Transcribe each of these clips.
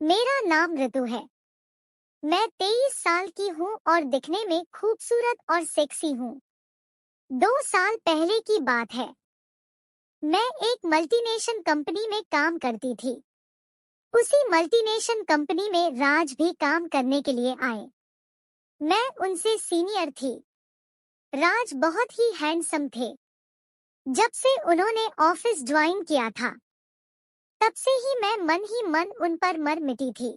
मेरा नाम ऋतु है। मैं 23 साल की हूँ और दिखने में खूबसूरत और सेक्सी हूँ। 2 साल पहले की बात है। मैं एक मल्टीनेशनल कंपनी में काम करती थी। उसी मल्टीनेशनल कंपनी में राज भी काम करने के लिए आए। मैं उनसे सीनियर थी। राज बहुत ही हैंडसम थे। जब से उन्होंने ऑफिस ज्वाइन किया था, तब से ही मैं मन ही मन उन पर मर मिटी थी।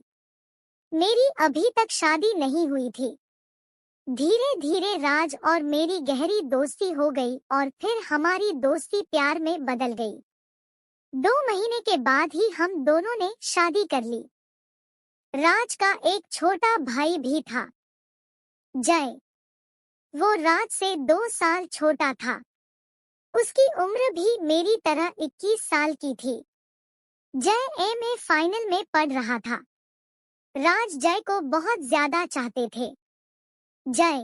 मेरी अभी तक शादी नहीं हुई थी। धीरे धीरे राज और मेरी गहरी दोस्ती हो गई और फिर हमारी दोस्ती प्यार में बदल गई। 2 महीने के बाद ही हम दोनों ने शादी कर ली। राज का एक छोटा भाई भी था, जय। वो राज से 2 साल छोटा था। उसकी उम्र भी मेरी तरह 21 साल की थी। जय एमए फाइनल में पढ़ रहा था। राज जय को बहुत ज्यादा चाहते थे। जय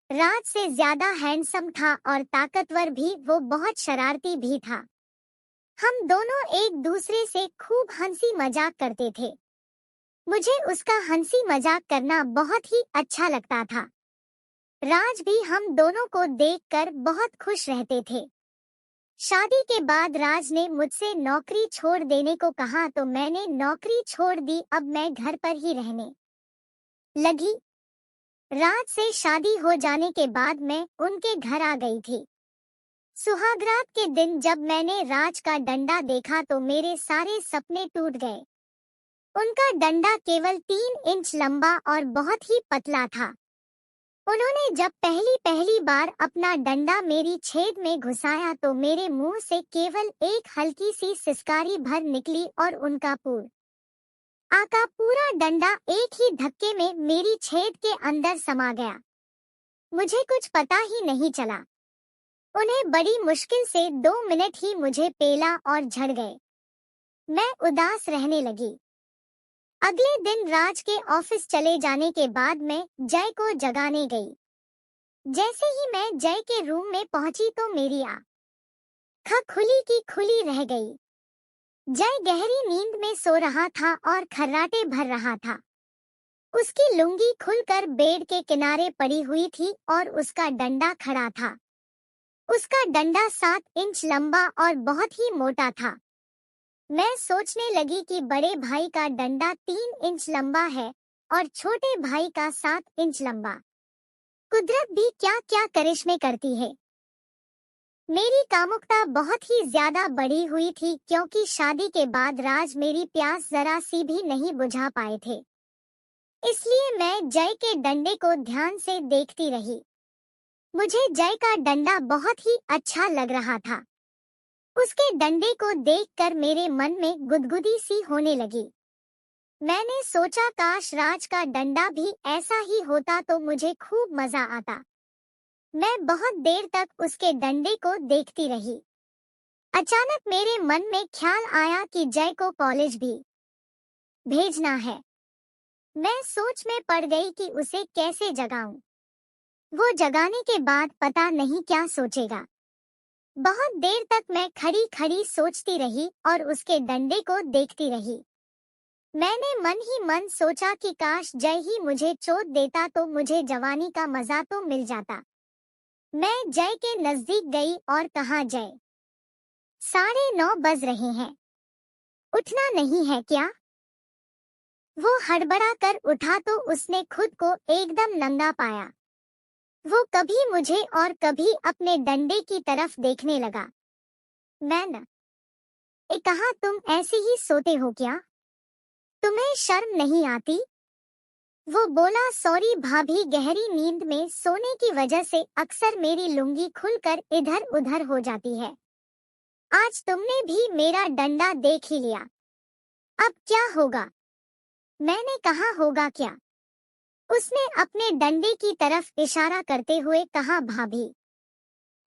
राज से ज्यादा हैंडसम था और ताकतवर भी। वो बहुत शरारती भी था। हम दोनों एक दूसरे से खूब हंसी मजाक करते थे। मुझे उसका हंसी मजाक करना बहुत ही अच्छा लगता था। राज भी हम दोनों को देखकर बहुत खुश रहते थे। शादी के बाद राज ने मुझसे नौकरी छोड़ देने को कहा तो मैंने नौकरी छोड़ दी। अब मैं घर पर ही रहने लगी। राज से शादी हो जाने के बाद मैं उनके घर आ गई थी। सुहागरात के दिन जब मैंने राज का डंडा देखा तो मेरे सारे सपने टूट गए। उनका डंडा केवल 3 इंच लंबा और बहुत ही पतला था। उन्होंने जब पहली पहली बार अपना डंडा मेरी छेद में घुसाया तो मेरे मुंह से केवल एक हल्की सी सिसकारी भर निकली और उनका पूरा डंडा एक ही धक्के में मेरी छेद के अंदर समा गया। मुझे कुछ पता ही नहीं चला। उन्हें बड़ी मुश्किल से 2 मिनट ही मुझे पेला और झड़ गए। मैं उदास रहने लगी। अगले दिन राज के ऑफिस चले जाने के बाद मैं जय को जगाने गई। जैसे ही मैं जय के रूम में पहुंची तो मेरी आँख खुली की खुली रह गई। जय गहरी नींद में सो रहा था और खर्राटे भर रहा था। उसकी लुंगी खुलकर बेड के किनारे पड़ी हुई थी और उसका डंडा खड़ा था। उसका डंडा 7 इंच लंबा और बहुत ही मोटा था। मैं सोचने लगी कि बड़े भाई का डंडा 3 इंच लंबा है और छोटे भाई का 7 इंच लंबा। कुदरत भी क्या क्या करिश्मे करती है। मेरी कामुकता बहुत ही ज्यादा बढ़ी हुई थी क्योंकि शादी के बाद राज मेरी प्यास जरा सी भी नहीं बुझा पाए थे। इसलिए मैं जय के डंडे को ध्यान से देखती रही। मुझे जय का डंडा बहुत ही अच्छा लग रहा था। उसके डंडे को देखकर मेरे मन में गुदगुदी सी होने लगी। मैंने सोचा काश राज का डंडा भी ऐसा ही होता तो मुझे खूब मजा आता। मैं बहुत देर तक उसके डंडे को देखती रही। अचानक मेरे मन में ख्याल आया कि जय को कॉलेज भी भेजना है। मैं सोच में पड़ गई कि उसे कैसे जगाऊं। वो जगाने के बाद पता नहीं क्या सोचेगा। बहुत देर तक मैं खड़ी खड़ी सोचती रही और उसके डंडे को देखती रही। मैंने मन ही मन सोचा कि काश जय ही मुझे चोट देता तो मुझे जवानी का मजा तो मिल जाता। मैं जय के नजदीक गई और कहा, जय 9:30 बज रहे हैं, उठना नहीं है क्या? वो हड़बड़ा कर उठा तो उसने खुद को एकदम नंगा पाया। वो कभी मुझे और कभी अपने डंडे की तरफ देखने लगा। मैंने कहा, तुम ऐसे ही सोते हो क्या? तुम्हें शर्म नहीं आती? वो बोला, सॉरी भाभी, गहरी नींद में सोने की वजह से अक्सर मेरी लुंगी खुलकर इधर उधर हो जाती है। आज तुमने भी मेरा डंडा देख ही लिया, अब क्या होगा? मैंने कहा, होगा क्या? उसने अपने डंडे की तरफ इशारा करते हुए कहा, भाभी,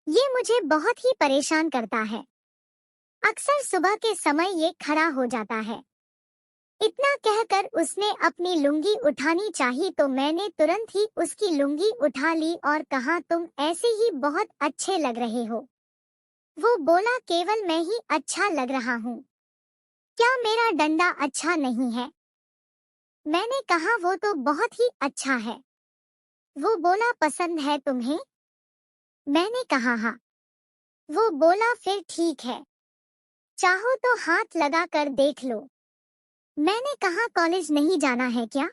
ये मुझे बहुत ही परेशान करता है। अक्सर सुबह के समय ये खड़ा हो जाता है। इतना कहकर उसने अपनी लुंगी उठानी चाही तो मैंने तुरंत ही उसकी लुंगी उठा ली और कहा, तुम ऐसे ही बहुत अच्छे लग रहे हो। वो बोला, केवल मैं ही अच्छा लग रहा हूँ, क्या मेरा डंडा अच्छा नहीं है? मैंने कहा वो तो बहुत ही अच्छा है। वो बोला पसंद है तुम्हें? मैंने कहा हाँ। वो बोला फिर ठीक है, चाहो तो हाथ लगा कर देख लो। मैंने कहा कॉलेज नहीं जाना है क्या?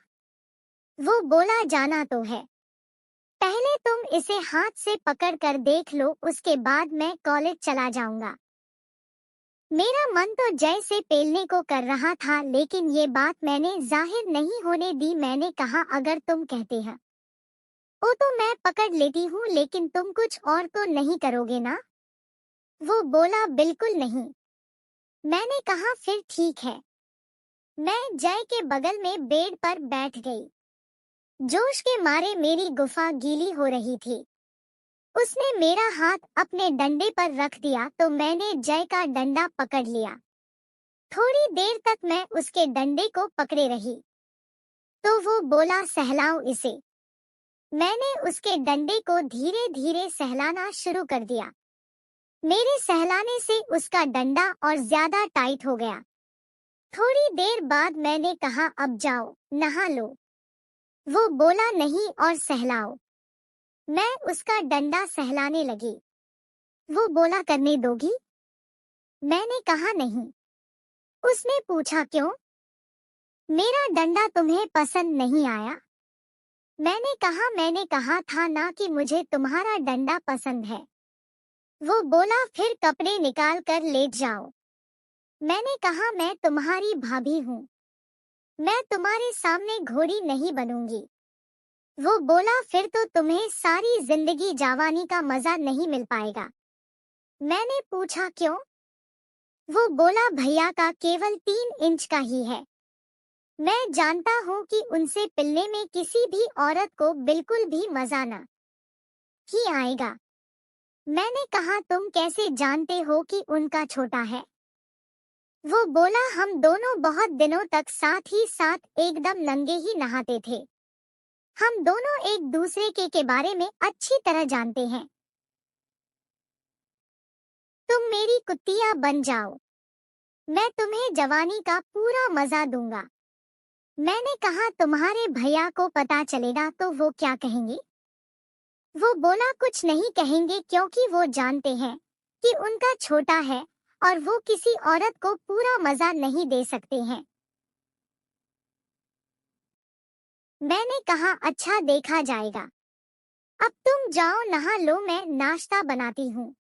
वो बोला जाना तो है, पहले तुम इसे हाथ से पकड़ कर देख लो, उसके बाद मैं कॉलेज चला जाऊंगा। मेरा मन तो जय से पेलने को कर रहा था, लेकिन ये बात मैंने जाहिर नहीं होने दी। मैंने कहा अगर तुम कहते हैं वो तो मैं पकड़ लेती हूँ, लेकिन तुम कुछ और तो नहीं करोगे ना? वो बोला बिल्कुल नहीं। मैंने कहा फिर ठीक है। मैं जय के बगल में बेड पर बैठ गई। जोश के मारे मेरी गुफा गीली हो रही थी। उसने मेरा हाथ अपने डंडे पर रख दिया तो मैंने जय का डंडा पकड़ लिया। थोड़ी देर तक मैं उसके डंडे को पकड़े रही, तो वो बोला सहलाओ इसे। मैंने उसके डंडे को धीरे धीरे सहलाना शुरू कर दिया। मेरे सहलाने से उसका डंडा और ज्यादा टाइट हो गया। थोड़ी देर बाद मैंने कहा अब जाओ नहा लो। वो बोला नहीं और सहलाओ। मैं उसका डंडा सहलाने लगी। वो बोला करने दोगी? मैंने कहा नहीं। उसने पूछा क्यों? मेरा डंडा तुम्हें पसंद नहीं आया? मैंने कहा था ना कि मुझे तुम्हारा डंडा पसंद है। वो बोला फिर कपड़े निकाल कर लेट जाओ। मैंने कहा मैं तुम्हारी भाभी हूँ, मैं तुम्हारे सामने घोड़ी नहीं बनूंगी। वो बोला फिर तो तुम्हें सारी जिंदगी जवानी का मजा नहीं मिल पाएगा। मैंने पूछा क्यों? वो बोला भैया का केवल 3 इंच का ही है। मैं जानता हूँ कि उनसे पिलने में किसी भी औरत को बिल्कुल भी मजा ना ही आएगा। मैंने कहा तुम कैसे जानते हो कि उनका छोटा है? वो बोला हम दोनों बहुत दिनों तक साथ ही साथ एकदम नंगे ही नहाते थे। हम दोनों एक दूसरे के बारे में अच्छी तरह जानते हैं। तुम मेरी कुत्तियां बन जाओ, मैं तुम्हें जवानी का पूरा मजा दूंगा। मैंने कहा तुम्हारे भैया को पता चलेगा तो वो क्या कहेंगे? वो बोला कुछ नहीं कहेंगे, क्योंकि वो जानते हैं कि उनका छोटा है और वो किसी औरत को पूरा मजा नहीं दे सकते हैं। मैंने कहा अच्छा देखा जाएगा। अब तुम जाओ नहा लो, मैं नाश्ता बनाती हूँ।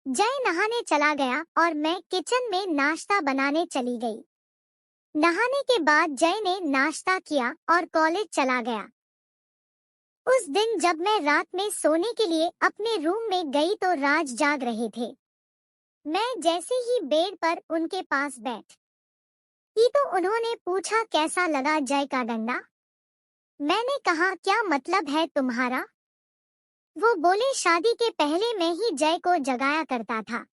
जय नहाने चला गया और मैं किचन में नाश्ता बनाने चली गई। नहाने के बाद जय ने नाश्ता किया और कॉलेज चला गया। उस दिन जब मैं रात में सोने के लिए अपने रूम में गई तो राज जाग रहे थे। मैं जैसे ही बेड पर उनके पास बैठी तो उन्होंने पूछा कैसा लगा जय का डंडा? मैंने कहा क्या मतलब है तुम्हारा? वो बोले शादी के पहले मैं ही जय को जगाया करता था।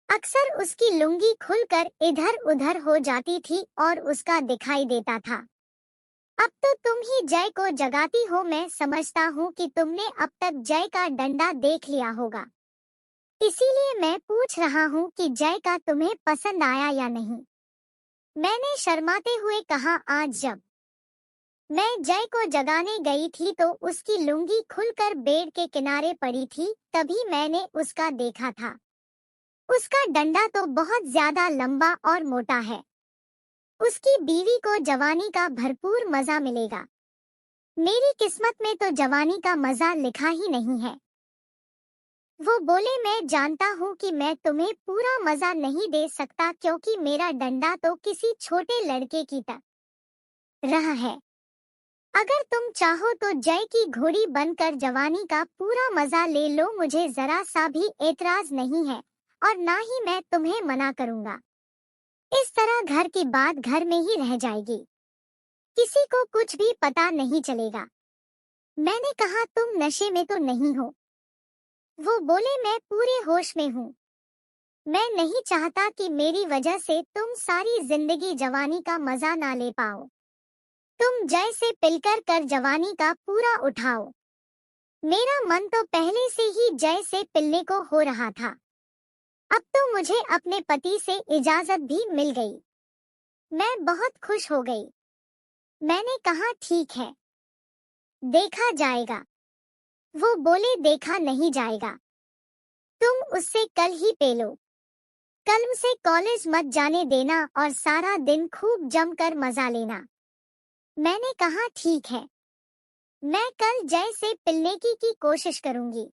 अक्सर उसकी लुंगी खुलकर इधर उधर हो जाती थी और उसका दिखाई देता था। अब तो तुम ही जय को जगाती हो। मैं समझता हूँ कि तुमने अब तक जय का डंडा देख लिया होगा, इसीलिए मैं पूछ रहा हूँ कि जय का तुम्हें पसंद आया या नहीं। मैंने शर्माते हुए कहा आज जब मैं जय को जगाने गई थी तो उसकी लुंगी खुलकर बेड के किनारे पड़ी थी, तभी मैंने उसका देखा था। उसका डंडा तो बहुत ज्यादा लंबा और मोटा है। उसकी बीवी को जवानी का भरपूर मजा मिलेगा। मेरी किस्मत में तो जवानी का मजा लिखा ही नहीं है। वो बोले मैं जानता हूँ कि मैं तुम्हें पूरा मजा नहीं दे सकता, क्योंकि मेरा डंडा तो किसी छोटे लड़के की तरह है। अगर तुम चाहो तो जय की घोड़ी बनकर जवानी का पूरा मजा ले लो, मुझे जरा सा भी एतराज नहीं है और ना ही मैं तुम्हें मना करूंगा। इस तरह घर की बात घर में ही रह जाएगी, किसी को कुछ भी पता नहीं चलेगा। मैंने कहा तुम नशे में तो नहीं हो? वो बोले मैं पूरे होश में हूँ। मैं नहीं चाहता कि मेरी वजह से तुम सारी जिंदगी जवानी का मजा ना ले पाओ। तुम जय से पिलकर कर जवानी का पूरा उठाओ। मेरा मन तो पहले से ही जय से पिलने को हो रहा था। अब तो मुझे अपने पति से इजाजत भी मिल गई। मैं बहुत खुश हो गई। मैंने कहा ठीक है, देखा जाएगा। वो बोले देखा नहीं जाएगा, तुम उससे कल ही पे लो। कल उसे कॉलेज मत जाने देना और सारा दिन खूब जमकर मजा लेना। मैंने कहा ठीक है, मैं कल जय से पिलने की कोशिश करूंगी।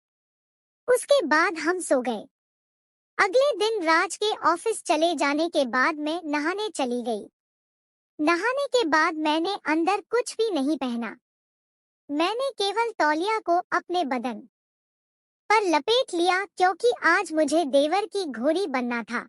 उसके बाद हम सो गए। अगले दिन राज के ऑफिस चले जाने के बाद मैं नहाने चली गई। नहाने के बाद मैंने अंदर कुछ भी नहीं पहना। मैंने केवल तौलिया को अपने बदन पर लपेट लिया क्योंकि आज मुझे देवर की घोड़ी बनना था।